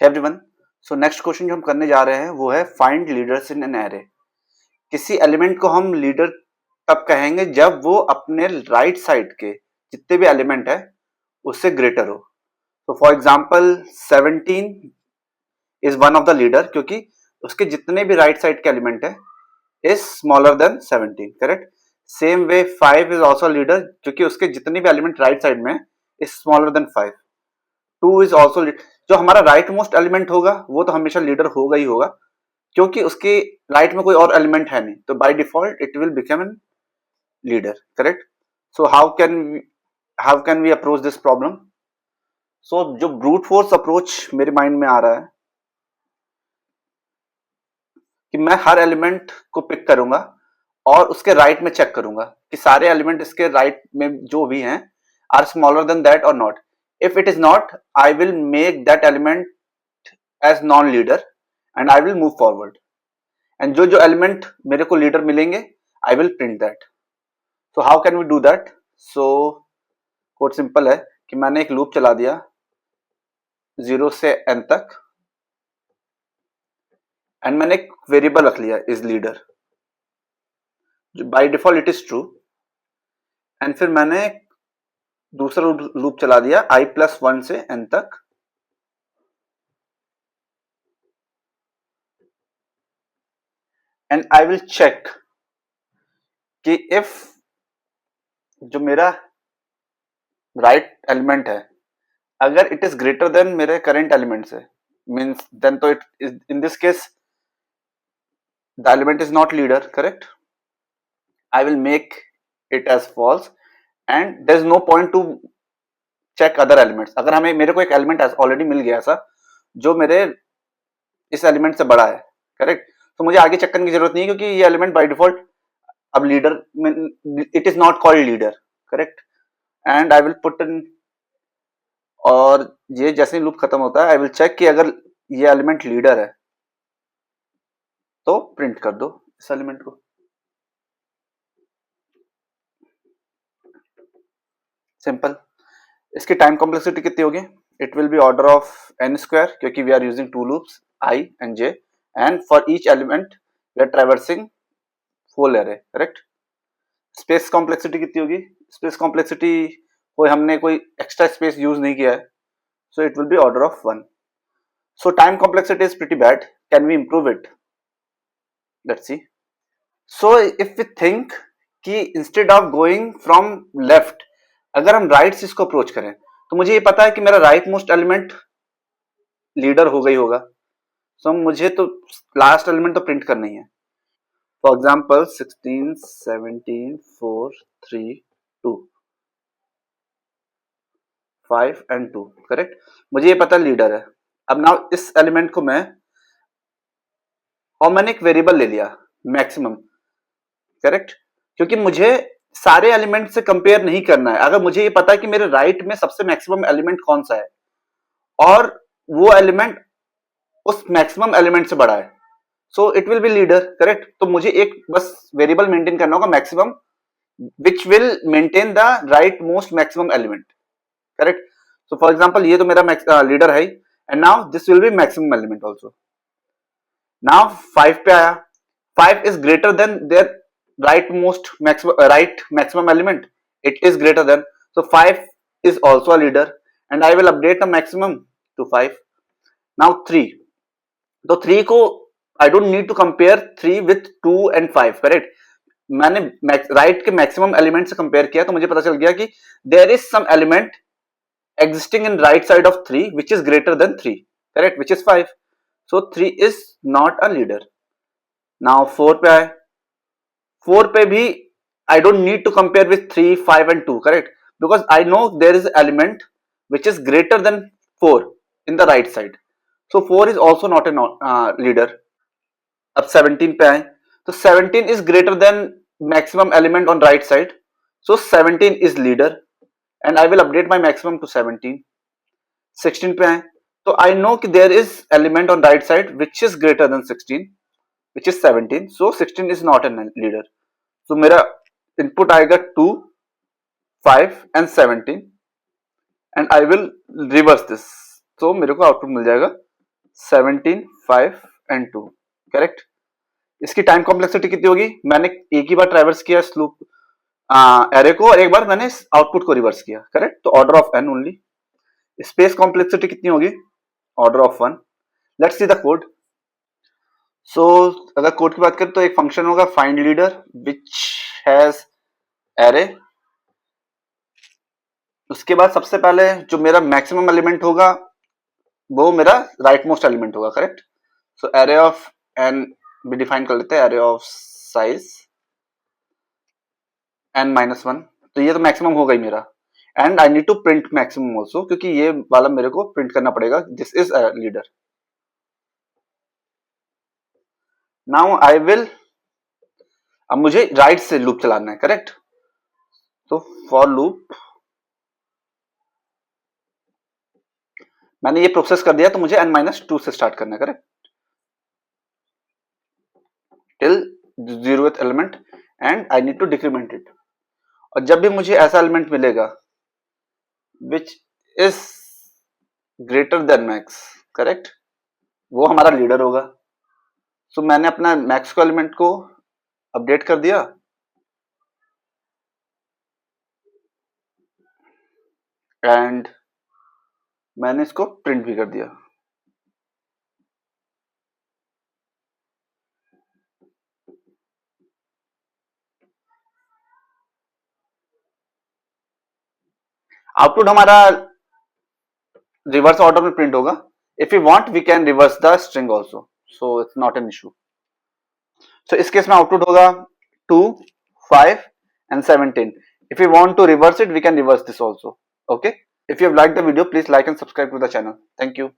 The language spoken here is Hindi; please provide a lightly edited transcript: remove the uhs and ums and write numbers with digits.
एवरीवन, सो नेक्स्ट क्वेश्चन जो हम करने जा रहे हैं वो है find leaders in an array. किसी एलिमेंट को हम लीडर तब कहेंगे जब वो अपने राइट साइड के जितने भी एलिमेंट है उससे ग्रेटर हो। तो for example 17 is one of the leader क्योंकि उसके जितने भी राइट साइड के एलिमेंट है is smaller than 17, correct. Same way 5 is also leader क्योंकि उसके जितने भी एलिमेंट राइट साइड में is smaller than 5। 2 is also, जो हमारा राइट मोस्ट एलिमेंट होगा वो तो हमेशा लीडर होगा ही होगा क्योंकि उसके राइट में कोई और एलिमेंट है नहीं, तो by default it will become an leader, correct. So how can we approach this problem? So जो ब्रूट फोर्स अप्रोच मेरे माइंड में आ रहा है कि मैं हर एलिमेंट को पिक करूंगा और उसके राइट में चेक करूंगा कि सारे एलिमेंट इसके राइट में जो भी हैं आर स्मॉलर देन दैट और not. If it is not, I will make that element as non leader and I will move forward. And जो जो एलिमेंट मेरे को लीडर मिलेंगे I will print that. So how can we do that? So code simple है कि मैंने एक लूप चला दिया 0 से n तक एंड मैंने एक वेरिएबल रख लिया is leader, bye default it is true. And फिर मैंने दूसरा लूप चला दिया i+1 से n तक एंड आई विल चेक कि इफ जो मेरा राइट एलिमेंट है अगर इट इज ग्रेटर देन मेरे करंट एलिमेंट से, मींस देन तो it is in this case the element is not leader, correct. I will make it as false and there is no point to check other elements. अगर मेरे को एक एलिमेंट ऑलरेडी मिल गया सा जो मेरे इस एलिमेंट से बड़ा है, करेक्ट, तो मुझे आगे चेक करने की जरूरत नहीं है क्योंकि ये एलिमेंट बाय डिफॉल्ट अब लीडर में, it is not called leader, correct. And I will put in, और ये जैसे ही लूप खत्म होता है आई विल चेक कि अगर ये एलिमेंट लीडर है तो प्रिंट कर दो इस एलिमेंट को। सिंपल। इसकी टाइम कॉम्प्लेक्सिटी कितनी होगी? It will be order of n² क्योंकि we are using two loops i and j and for each element we are traversing full array, correct. Space complexity कितनी होगी? स्पेस कॉम्प्लेक्सिटी हमने कोई एक्स्ट्रा स्पेस यूज नहीं किया है, so it will be order of 1. So time complexity is pretty bad. Can we improve it? Let's see. So if we think कि instead of going from left, अगर हम राइट से इसको अप्रोच करें तो मुझे ये पता है कि मेरा राइट मोस्ट एलिमेंट लीडर होगा ही होगा, so मुझे तो लास्ट एलिमेंट तो प्रिंट करना ही है। For example 16, 17, 4, 3, 2, 5 and 2, correct. मुझे ये पता लीडर है। अब नाउ इस एलिमेंट को मैंने एक वेरिएबल ले लिया मैक्सिमम, करेक्ट, क्योंकि मुझे सारे एलिमेंट से कंपेयर नहीं करना है। अगर मुझे ये पता है कि मेरे राइट में सबसे मैक्सिमम एलिमेंट कौन सा है और वो एलिमेंट उस मैक्सिमम एलिमेंट से बड़ा है, so it will B leader, correct. तो मुझे एक बस वेरिएबल मेंटेन करना होगा maximum which will maintain the right most maximum element, correct. So for example ये तो मेरा लीडर है and now this will be maximum element also. Now 5 पे आया, 5 is greater than their right maximum element. It is greater than, so 5 is also a leader and I will update the maximum to 5. Now 3, तो 3 को I don't need to compare 3 with 2 and 5, correct। मैंने राइट के मैक्सिमम एलिमेंट से कंपेयर किया तो मुझे पता चल गया कि there is some element existing in right side of 3 which is greater than 3, correct, which is 5. So 3 is not a leader. Now 4 पे आए, 4 पे भी I don't need to compare with 3, 5 and 2, correct, because I know there is element which is greater than 4 in the right side, so 4 is also not a leader. अब 17 पे आए तो 17 is greater than maximum element on right side, so 17 is leader and I will update my maximum to 17. 16 पे आए तो I know कि there is element on right side which is greater than 16, which is 17, so 16 is not a leader. So मेरा इनपुट आएगा 2, 5 and 17 and I will reverse this, so मेरे को आउटपुट मिल जाएगा 17, 5 एंड 2, करेक्ट। इसकी टाइम कॉम्प्लेक्सिटी कितनी होगी? मैंने एक ही बार ट्रैवर्स किया इस लूप एरे को और एक बार मैंने आउटपुट को रिवर्स किया, करेक्ट। तो order of n only. Space complexity कितनी होगी? Order of 1। Let's see the code. So अगर कोड की बात करें तो एक फंक्शन होगा find leader which has array. उसके बाद सबसे पहले जो मेरा मैक्सिमम एलिमेंट होगा वो मेरा राइट मोस्ट एलिमेंट होगा, correct. So array of n भी डिफाइन कर लेते हैं, एरे ऑफ साइज n-1। तो ये तो मैक्सिमम होगा ही मेरा। And I need to print maximum also, क्योंकि ये वाला मेरे को प्रिंट करना पड़ेगा, this is a leader. Now I will, अब मुझे राइट से लूप चलाना है, करेक्ट। तो फॉर लूप मैंने ये प्रोसेस कर दिया, तो मुझे n-2 से स्टार्ट करना है, correct, till 0th element and I need to decrement it. और जब भी मुझे ऐसा एलिमेंट मिलेगा which is greater than max, correct, वो हमारा लीडर होगा। सो मैंने अपना मैक्स को एलिमेंट को अपडेट कर दिया एंड मैंने इसको प्रिंट भी कर दिया। आउटपुट हमारा रिवर्स ऑर्डर में प्रिंट होगा। If you want we can reverse the string also, so it's not an issue. So इस केस में आउटपुट होगा 2, 5 and 17. If you want to reverse it, we can reverse this also. Okay. If you have liked the video, please like and subscribe to the channel. Thank you.